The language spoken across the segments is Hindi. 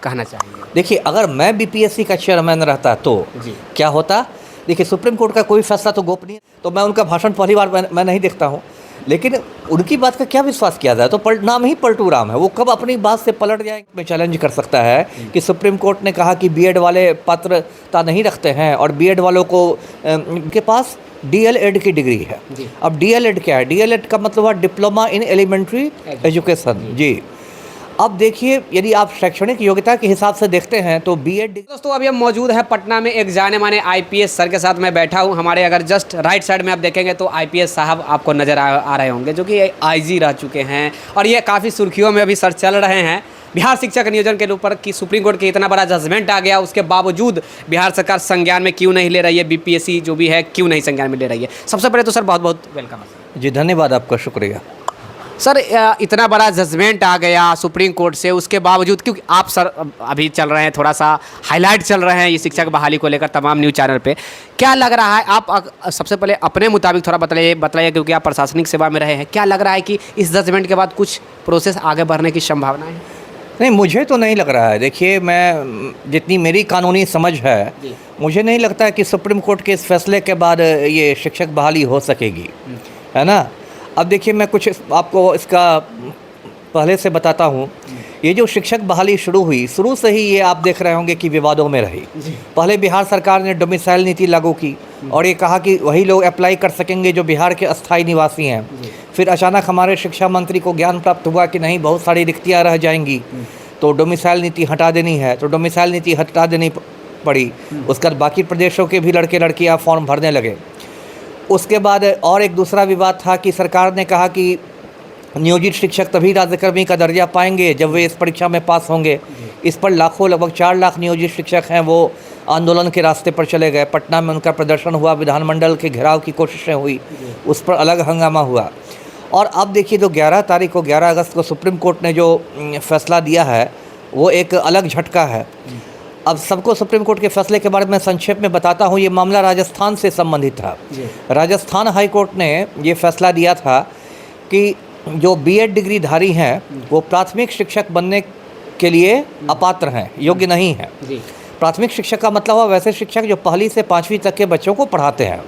कहना चाहेंगे? देखिए, अगर मैं बीपीएससी का चेयरमैन रहता तो जी। क्या होता। देखिए, सुप्रीम कोर्ट का कोई फैसला तो गोपनीय, तो मैं उनका भाषण पहली बार मैं नहीं देखता हूँ, लेकिन उनकी बात का क्या विश्वास किया जाए। तो नाम ही पलटू राम है, वो कब अपनी बात से पलट जाए। मैं चैलेंज कर सकता है कि सुप्रीम कोर्ट ने कहा कि बीएड वाले पात्रता नहीं रखते हैं और बीएड वालों को उनके पास डीएलएड की डिग्री है। अब डीएलएड क्या है? डीएलएड का मतलब है डिप्लोमा इन एलिमेंट्री एजुकेशन। जी। अब देखिए, यदि आप शैक्षणिक योग्यता के हिसाब से देखते हैं तो बीएड। दोस्तों, अभी हम मौजूद हैं पटना में एक जाने माने आईपीएस सर के साथ मैं बैठा हूं। हमारे अगर जस्ट राइट साइड में आप देखेंगे तो आईपीएस साहब आपको नज़र आ रहे होंगे, जो कि आईजी रह चुके हैं और ये काफ़ी सुर्खियों में अभी सर चल रहे हैं बिहार शिक्षक नियोजन के ऊपर कि सुप्रीम कोर्ट के इतना बड़ा जजमेंट आ गया, उसके बावजूद बिहार सरकार संज्ञान में क्यों नहीं ले रही है, बीपीएससी जो भी है क्यों नहीं संज्ञान में ले रही है। सबसे पहले तो सर बहुत बहुत वेलकम। जी, धन्यवाद, आपका शुक्रिया। सर, इतना बड़ा जजमेंट आ गया सुप्रीम कोर्ट से, उसके बावजूद क्योंकि आप सर अभी चल रहे हैं, थोड़ा सा हाईलाइट चल रहे हैं ये शिक्षक बहाली को लेकर तमाम न्यूज़ चैनल पे, क्या लग रहा है आप सबसे पहले अपने मुताबिक थोड़ा बताइए क्योंकि आप प्रशासनिक सेवा में रहे हैं, क्या लग रहा है कि इस जजमेंट के बाद कुछ प्रोसेस आगे बढ़ने की संभावना है? नहीं, मुझे तो नहीं लग रहा है। देखिए, मैं जितनी मेरी कानूनी समझ है, मुझे नहीं लगता है कि सुप्रीम कोर्ट के इस फैसले के बाद ये शिक्षक बहाली हो सकेगी, है ना। अब देखिए, मैं कुछ आपको इसका पहले से बताता हूँ। ये जो शिक्षक बहाली शुरू हुई, शुरू से ही ये आप देख रहे होंगे कि विवादों में रही। पहले बिहार सरकार ने डोमिसाइल नीति लागू की और ये कहा कि वही लोग अप्लाई कर सकेंगे जो बिहार के अस्थायी निवासी हैं। फिर अचानक हमारे शिक्षा मंत्री को ज्ञान प्राप्त हुआ कि नहीं, बहुत सारी रिक्तियाँ रह जाएंगी, तो डोमिसाइल नीति हटा देनी है। तो डोमिसाइल नीति हटा देनी पड़ी। उसके बाद बाकी प्रदेशों के भी लड़के लड़कियाँ फॉर्म भरने लगे। उसके बाद और एक दूसरा विवाद था कि सरकार ने कहा कि नियोजित शिक्षक तभी राज्यकर्मी का दर्जा पाएंगे जब वे इस परीक्षा में पास होंगे। इस पर लाखों, लगभग 4 लाख नियोजित शिक्षक हैं, वो आंदोलन के रास्ते पर चले गए। पटना में उनका प्रदर्शन हुआ, विधानमंडल के घेराव की कोशिशें हुई, उस पर अलग हंगामा हुआ। और अब देखिए, जो 11 अगस्त को सुप्रीम कोर्ट ने जो फैसला दिया है, वो एक अलग झटका है। अब सबको सुप्रीम कोर्ट के फैसले के बारे में संक्षेप में बताता हूँ। ये मामला राजस्थान से संबंधित था। राजस्थान हाई कोर्ट ने ये फैसला दिया था कि जो बीएड डिग्री धारी हैं वो प्राथमिक शिक्षक बनने के लिए अपात्र हैं, योग्य नहीं हैं। प्राथमिक शिक्षक का मतलब हुआ वैसे शिक्षक जो पहली से 5वीं तक के बच्चों को पढ़ाते हैं।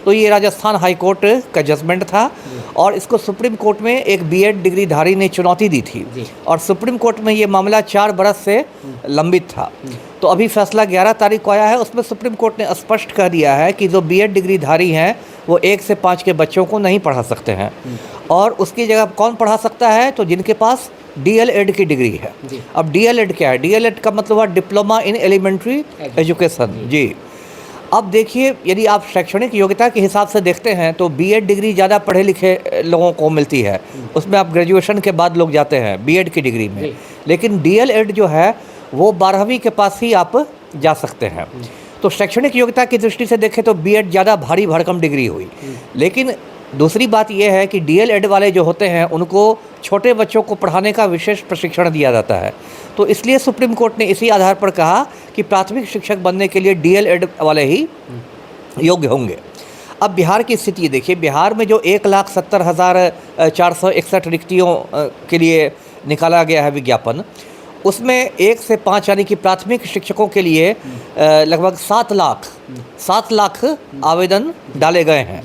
तो ये राजस्थान हाई कोर्ट का जजमेंट था और इसको सुप्रीम कोर्ट में एक बीएड डिग्री धारी ने चुनौती दी थी और सुप्रीम कोर्ट में ये मामला 4 बरस से लंबित था। तो अभी फैसला 11 तारीख को आया है। उसमें सुप्रीम कोर्ट ने स्पष्ट कह दिया है कि जो बीएड डिग्री धारी हैं वो 1 से 5 के बच्चों को नहीं पढ़ा सकते हैं और उसकी जगह कौन पढ़ा सकता है, तो जिनके पास डीएलएड की डिग्री है। अब डीएलएड क्या है? डीएलएड का मतलब है डिप्लोमा इन एलिमेंट्री एजुकेशन। जी। अब देखिए, यदि आप शैक्षणिक योग्यता के हिसाब से देखते हैं तो बीएड डिग्री ज़्यादा पढ़े लिखे लोगों को मिलती है। उसमें आप ग्रेजुएशन के बाद लोग जाते हैं बीएड की डिग्री में, लेकिन डीएलएड जो है वो 12वीं के पास ही आप जा सकते हैं। तो शैक्षणिक योग्यता की दृष्टि से देखें तो बीएड ज़्यादा भारी भरकम डिग्री हुई। लेकिन दूसरी बात यह है कि डीएलएड वाले जो होते हैं उनको छोटे बच्चों को पढ़ाने का विशेष प्रशिक्षण दिया जाता है। तो इसलिए सुप्रीम कोर्ट ने इसी आधार पर कहा कि प्राथमिक शिक्षक बनने के लिए डीएलएड वाले ही योग्य होंगे। अब बिहार की स्थिति देखिए, बिहार में जो 1,70,461 रिक्तियों के लिए निकाला गया है विज्ञापन, उसमें 1 से 5 यानी कि प्राथमिक शिक्षकों के लिए लगभग 7 लाख आवेदन डाले गए हैं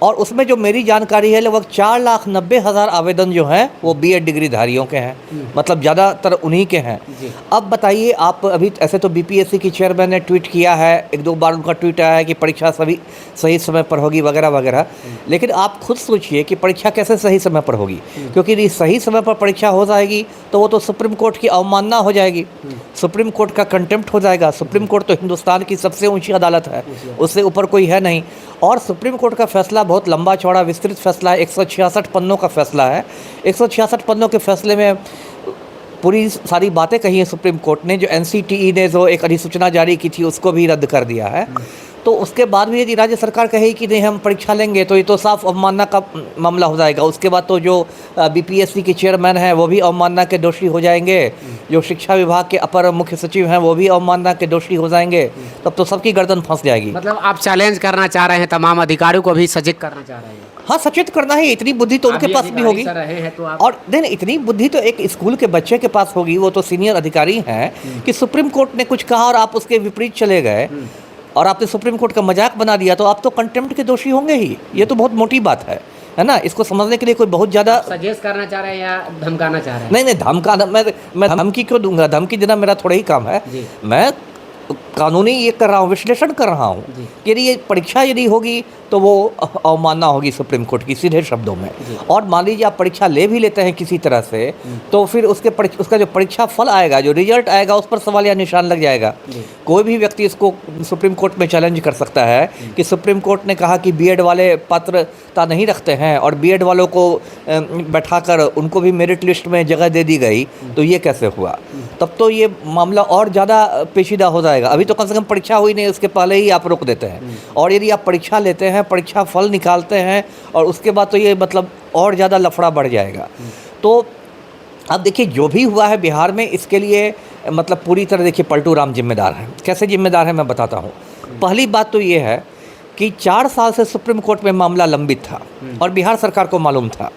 और उसमें जो मेरी जानकारी है लगभग 4,90,000 आवेदन जो हैं वो बीएड डिग्री धारियों के हैं, मतलब ज़्यादातर उन्हीं के हैं। अब बताइए आप, अभी ऐसे तो बीपीएससी की चेयरमैन ने ट्वीट किया है, 1-2 बार उनका ट्वीट आया है कि परीक्षा सही समय पर होगी वगैरह वगैरह, लेकिन आप खुद सोचिए कि परीक्षा कैसे सही समय पर होगी, क्योंकि यदि सही समय पर परीक्षा हो जाएगी तो वो तो सुप्रीम कोर्ट की अवमानना हो जाएगी, सुप्रीम कोर्ट का कंटेम्प्ट हो जाएगा। सुप्रीम कोर्ट तो हिंदुस्तान की सबसे ऊँची अदालत है, उससे ऊपर कोई है नहीं। और सुप्रीम कोर्ट का फैसला बहुत लंबा चौड़ा विस्तृत फैसला है, 166 पन्नों का फैसला है। 166 पन्नों के फैसले में पूरी सारी बातें कही हैं सुप्रीम कोर्ट ने। जो एनसीटीई ने जो एक अधिसूचना जारी की थी उसको भी रद्द कर दिया है। तो उसके बाद भी यदि राज्य सरकार कहे कि नहीं हम परीक्षा लेंगे तो ये तो साफ अवमानना का मामला हो जाएगा। उसके बाद तो जो बीपीएससी के चेयरमैन हैं वो भी अवमानना के दोषी हो जाएंगे, जो शिक्षा विभाग के अपर मुख्य सचिव हैं वो भी अवमानना के दोषी हो जाएंगे, तब तो सबकी गर्दन फंस जाएगी। मतलब आप चैलेंज करना चाह रहे हैं, तमाम अधिकारियों को भी सजग करना चाह रहे हैं? हाँ, सचेत करना है, इतनी बुद्धि तो उनके पास भी होगी। रहे हैं तो आप और देन इतनी बुद्धि तो एक स्कूल के बच्चे के पास होगी, वो तो सीनियर अधिकारी हैं कि सुप्रीम कोर्ट ने कुछ कहा और आप उसके विपरीत चले गए और आपने सुप्रीम कोर्ट का मजाक बना दिया, तो आप तो कंटेम्प्ट के दोषी होंगे ही। ये तो बहुत मोटी बात है ना। इसको समझने के लिए कोई बहुत ज़्यादा सजेस्ट करना चाह रहे हैं या धमकाना चाह रहे हैं? नहीं, धमकाना, मैं धमकी क्यों दूंगा? धमकी देना मेरा थोड़ा ही काम है। मैं कानूनी ये कर रहा हूँ, विश्लेषण कर रहा हूँ कि यदि ये परीक्षा यदि होगी तो वो अवमानना होगी सुप्रीम कोर्ट की, सीधे शब्दों में। और मान लीजिए आप परीक्षा ले भी लेते हैं किसी तरह से, तो फिर उसका जो परीक्षा फल आएगा, जो रिजल्ट आएगा, उस पर सवाल या निशान लग जाएगा। कोई भी व्यक्ति इसको सुप्रीम कोर्ट में चैलेंज कर सकता है कि सुप्रीम कोर्ट ने कहा कि बीएड वाले पात्रता नहीं रखते हैं और बीएड वालों को बैठाकर उनको भी मेरिट लिस्ट में जगह दे दी गई, तो ये कैसे हुआ? तब तो ये मामला और ज़्यादा पेचीदा हो जाएगा। अभी तो कम से कम परीक्षा हुई नहीं, उसके पहले ही आप रोक देते हैं। और यदि आप परीक्षा लेते हैं, परीक्षा फल निकालते हैं और उसके बाद तो ये मतलब और ज़्यादा लफड़ा बढ़ जाएगा। तो अब देखिए जो भी हुआ है बिहार में, इसके लिए मतलब पूरी तरह देखिए पलटू राम जिम्मेदार है। कैसे जिम्मेदार है मैं बताता हूँ। पहली बात तो ये है कि 4 साल से सुप्रीम कोर्ट में मामला लंबित था और बिहार सरकार को मालूम था,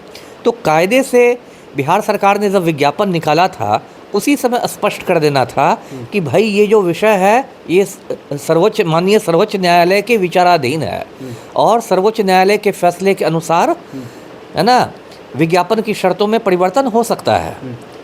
तो कायदे से बिहार सरकार ने जब विज्ञापन निकाला था उसी समय स्पष्ट कर देना था कि भाई ये जो विषय है ये माननीय सर्वोच्च न्यायालय के विचाराधीन है और सर्वोच्च न्यायालय के फैसले के अनुसार, है ना, विज्ञापन की शर्तों में परिवर्तन हो सकता है।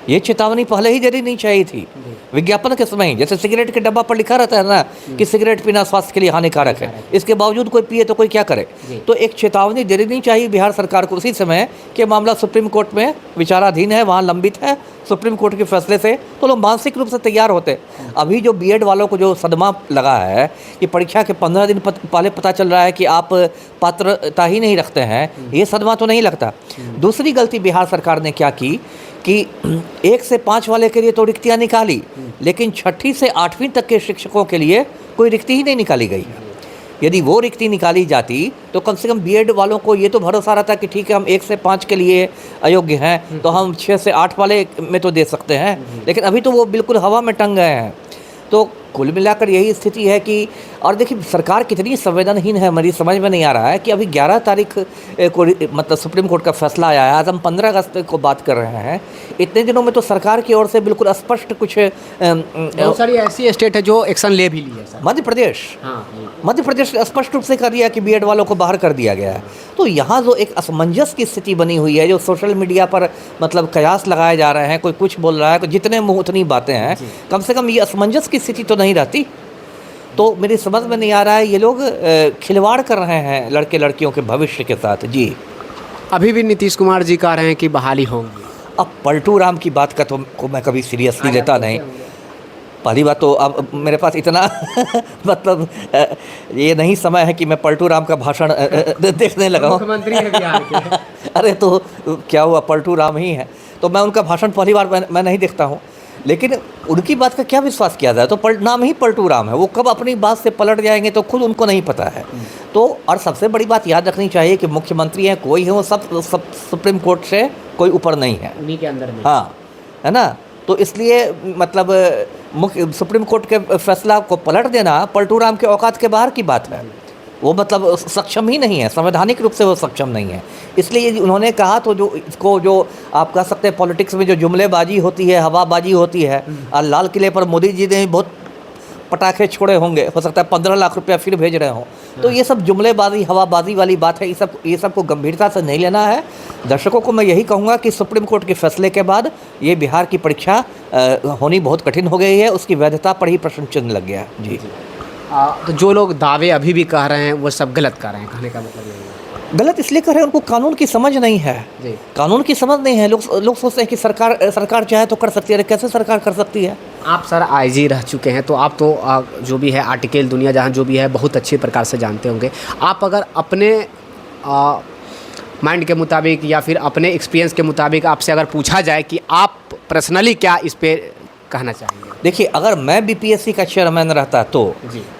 ये चेतावनी पहले ही देनी नहीं चाहिए थी विज्ञापन के समय ही। जैसे सिगरेट के डब्बा पर लिखा रहता है ना कि सिगरेट पीना स्वास्थ्य के लिए हानिकारक है, इसके बावजूद कोई पिए तो कोई क्या करे? तो एक चेतावनी देनी नहीं चाहिए बिहार सरकार को उसी समय कि मामला सुप्रीम कोर्ट में विचाराधीन है, वहाँ लंबित है, सुप्रीम कोर्ट के फैसले से तो लोग मानसिक रूप से तैयार होते। अभी जो बीएड वालों को जो सदमा लगा है कि परीक्षा के 15 दिन पहले पता चल रहा है कि आप पात्रता ही नहीं रखते हैं, ये सदमा तो नहीं लगता। दूसरी गलती बिहार सरकार ने क्या की कि 1 से 5 वाले के लिए तो रिक्तियाँ निकाली, लेकिन 6ठी से 8वीं तक के शिक्षकों के लिए कोई रिक्ति ही नहीं निकाली गई है। यदि वो रिक्ति निकाली जाती तो कम से कम बीएड वालों को ये तो भरोसा रहता कि ठीक है हम 1 से 5 के लिए अयोग्य हैं तो हम 6 से 8 वाले में तो दे सकते हैं, लेकिन अभी तो वो बिल्कुल हवा में टंग गए हैं। तो कुल मिलाकर यही स्थिति है कि, और देखिए सरकार कितनी संवेदनहीन है, मेरी समझ में नहीं आ रहा है कि अभी 11 तारीख को मतलब सुप्रीम कोर्ट का फैसला आया है, आज हम 15 अगस्त को बात कर रहे हैं। इतने दिनों में तो सरकार की ओर से बिल्कुल स्पष्ट कुछ बहुत सारी ऐसी स्टेट है जो एक्शन ले भी ली है सर। मध्य प्रदेश स्पष्ट रूप से कर दिया कि बीएड वालों को बाहर कर दिया गया है। तो यहाँ जो एक असमंजस की स्थिति बनी हुई है, जो सोशल मीडिया पर मतलब कयास लगाए जा रहे हैं, कोई कुछ बोल रहा है, कोई जितने मुँह उतनी बातें हैं, कम से कम ये असमंजस की स्थिति तो नहीं रहती। तो मेरी समझ में नहीं आ रहा है, ये लोग खिलवाड़ कर रहे हैं लड़के लड़कियों के भविष्य के साथ। जी अभी भी नीतीश कुमार जी कह रहे हैं कि बहाली होंगी। अब पलटू राम की बात का तो को मैं कभी सीरियसली लेता नहीं। पहली बात तो अब मेरे पास इतना मतलब ये नहीं समय है कि मैं पलटू राम का भाषण देखने लगा हूँ। मुख्यमंत्री है बिहार के। अरे तो क्या हुआ, पलटू राम ही है, तो मैं उनका भाषण पहली बार मैं नहीं देखता हूँ, लेकिन उनकी बात का क्या विश्वास किया जाए? तो नाम ही पलटू राम है, वो कब अपनी बात से पलट जाएंगे तो खुद उनको नहीं पता है। तो और सबसे बड़ी बात याद रखनी चाहिए कि मुख्यमंत्री हैं कोई है, वो सब सुप्रीम कोर्ट से कोई ऊपर नहीं है, उन्हीं के अंदर में। हाँ, है ना। तो इसलिए मतलब सुप्रीम कोर्ट के फैसला को पलट देना पलटू राम के औकात के बाहर की बात है। वो मतलब सक्षम ही नहीं है, संवैधानिक रूप से वो सक्षम नहीं है। इसलिए उन्होंने कहा तो जो इसको जो आप कह सकते हैं पॉलिटिक्स में जो जुमलेबाजी होती है, हवाबाजी होती है, और लाल किले पर मोदी जी ने बहुत पटाखे छोड़े होंगे, हो सकता है 15 लाख रुपया फिर भेज रहे हों, तो ये सब जुमलेबाजी हवाबाजी वाली बात है। ये सब को गंभीरता से नहीं लेना है। दर्शकों को मैं यही कहूँगा कि सुप्रीम कोर्ट के फैसले के बाद ये बिहार की परीक्षा होनी बहुत कठिन हो गई है, उसकी वैधता पर ही प्रश्न चिन्ह लग गया। जी तो जो लोग दावे अभी भी कह रहे हैं वो सब गलत कह रहे हैं, कहने का मतलब यही है। गलत इसलिए कर रहे हैं, उनको कानून की समझ नहीं है। कानून की समझ नहीं है। लोग सोचते हैं कि सरकार चाहे तो कर सकती है। अरे कैसे सरकार कर सकती है? आप सर आईजी रह चुके हैं, तो आप तो जो भी है आर्टिकल दुनिया जहाँ जो भी है बहुत अच्छे प्रकार से जानते होंगे। आप अगर अपने माइंड के मुताबिक या फिर अपने एक्सपीरियंस के मुताबिक आपसे अगर पूछा जाए कि आप पर्सनली क्या इस पर कहना चाहेंगे? देखिए, अगर मैं बीपीएससी का चेयरमैन रहता तो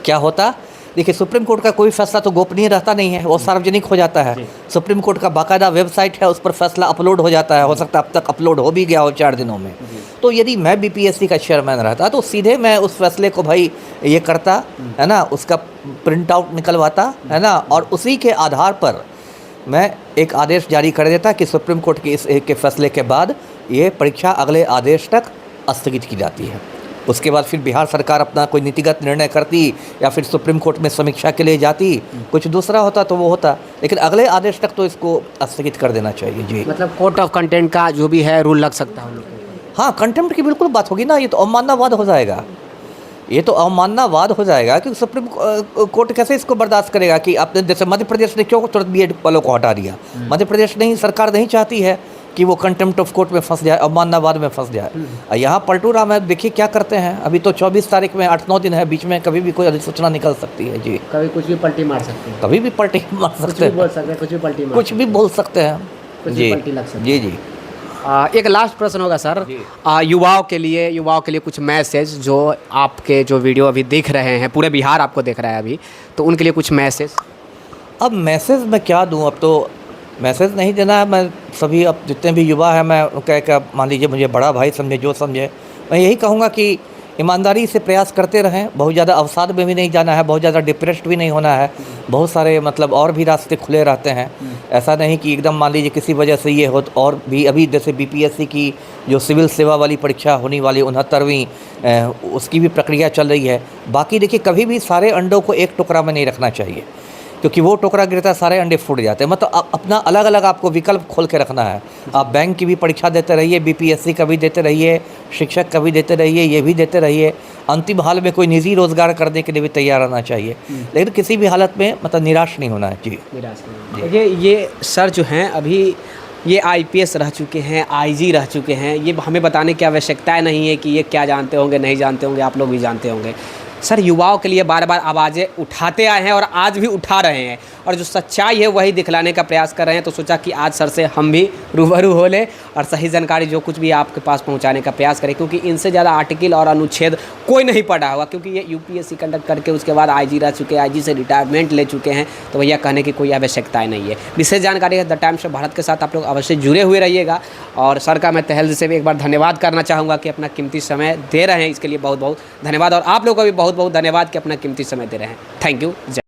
क्या होता? देखिए, सुप्रीम कोर्ट का कोई फैसला तो गोपनीय रहता नहीं है, वो सार्वजनिक हो जाता है। सुप्रीम कोर्ट का बाकायदा वेबसाइट है, उस पर फैसला अपलोड हो जाता है। हो सकता है अब तक अपलोड हो भी गया हो 4 दिनों में। तो यदि मैं बीपीएससी का चेयरमैन रहता तो सीधे मैं उस फैसले को भाई ये करता, है ना, उसका प्रिंट आउट निकलवाता, है ना, और उसी के आधार पर मैं एक आदेश जारी कर देता कि सुप्रीम कोर्ट के इस एक के फैसले के बाद ये परीक्षा अगले आदेश तक स्थगित की जाती है। उसके बाद फिर बिहार सरकार अपना कोई नीतिगत निर्णय करती या फिर सुप्रीम कोर्ट में समीक्षा के लिए जाती, कुछ दूसरा होता तो वो होता, लेकिन अगले आदेश तक तो इसको स्थगित कर देना चाहिए। जी, मतलब कोर्ट ऑफ कंटेंट का जो भी है रूल लग सकता है उन लोगों को। हाँ, कंटेम्प्ट की बिल्कुल बात होगी ना, ये तो अवमाननावाद हो जाएगा, ये तो अवमाननावाद हो जाएगा कि सुप्रीम कोर्ट कैसे इसको बर्दाश्त करेगा कि आपने जैसे मध्य प्रदेश ने क्यों तुरंत बीएड वालों को हटा दिया। मध्य प्रदेश नहीं, सरकार नहीं चाहती है कि वो कंटेम्प्ट ऑफ कोर्ट में फंस जाए, अवमाननावाद में फंस जाए। यहाँ पलटू राम है, देखिए क्या करते हैं। अभी तो 24 तारीख में 8-9 दिन है, बीच में कभी भी कोई अधिसूचना निकल सकती है। जी, कभी कुछ भी पलटी मार सकते हैं, कभी भी पलटी मार सकते हैं, बोल सकते हैं, कुछ भी पलटी मार कुछ भी बोल सकते हैं। कुछ भी जी पलटी लग सकती है। जी जी। एक लास्ट प्रश्न होगा सर, युवाओं के लिए कुछ मैसेज, जो आपके जो वीडियो अभी देख रहे हैं, पूरे बिहार आपको देख रहा है अभी, तो उनके लिए कुछ मैसेज। अब मैसेज मैं क्या दूं, अब तो मैसेज नहीं देना है। मैं सभी अब जितने भी युवा हैं, मैं कह मान लीजिए मुझे बड़ा भाई समझे, जो समझे, मैं यही कहूँगा कि ईमानदारी से प्रयास करते रहें। बहुत ज़्यादा अवसाद में भी नहीं जाना है, बहुत ज़्यादा डिप्रेस्ड भी नहीं होना है। बहुत सारे मतलब और भी रास्ते खुले रहते हैं। ऐसा नहीं कि एकदम मान लीजिए किसी वजह से ये हो, तो और भी अभी जैसे बीपीएससी की जो सिविल सेवा वाली परीक्षा होने वाली 69वीं, उसकी भी प्रक्रिया चल रही है। बाकी देखिए, कभी भी सारे अंडों को एक टुकड़ा में नहीं रखना चाहिए, क्योंकि वो टुकड़ा गिरता है सारे अंडे फूट जाते हैं। मतलब अपना अलग अलग आपको विकल्प खोल के रखना है। आप बैंक की भी परीक्षा देते रहिए, बीपीएससी का भी देते रहिए, शिक्षक का भी देते रहिए, ये भी देते रहिए। अंतिम हाल में कोई निजी रोजगार करने के लिए भी तैयार रहना चाहिए, लेकिन किसी भी हालत में मतलब निराश नहीं होना है। जी, निराश नहीं। ये सर जो हैं अभी ये आईपीएस रह चुके हैं, आईजी रह चुके हैं, ये हमें बताने की आवश्यकता नहीं है कि ये क्या जानते होंगे, नहीं जानते होंगे, आप लोग भी जानते होंगे। सर युवाओं के लिए बार बार आवाज़ें उठाते आए हैं और आज भी उठा रहे हैं, और जो सच्चाई है वही दिखलाने का प्रयास कर रहे हैं। तो सोचा कि आज सर से हम भी रूबरू हो लें और सही जानकारी जो कुछ भी आपके पास पहुंचाने का प्रयास करें, क्योंकि इनसे ज़्यादा आर्टिकल और अनुच्छेद कोई नहीं पढ़ा होगा, क्योंकि ये यूपीएससी कंडक्ट करके उसके बाद आईजी रह चुके हैं, आईजी से रिटायरमेंट ले चुके हैं। तो भैया कहने की कोई आवश्यकता नहीं है। विशेष जानकारी है द टाइम्स ऑफ भारत के साथ आप लोग अवश्य जुड़े हुए रहिएगा। और सर का मैं तहे दिल से भी एक बार धन्यवाद करना चाहूँगा कि अपना कीमती समय दे रहे हैं, इसके लिए बहुत बहुत धन्यवाद। और आप लोग का भी बहुत बहुत धन्यवाद कि अपना कीमती समय दे रहे हैं। Thank you.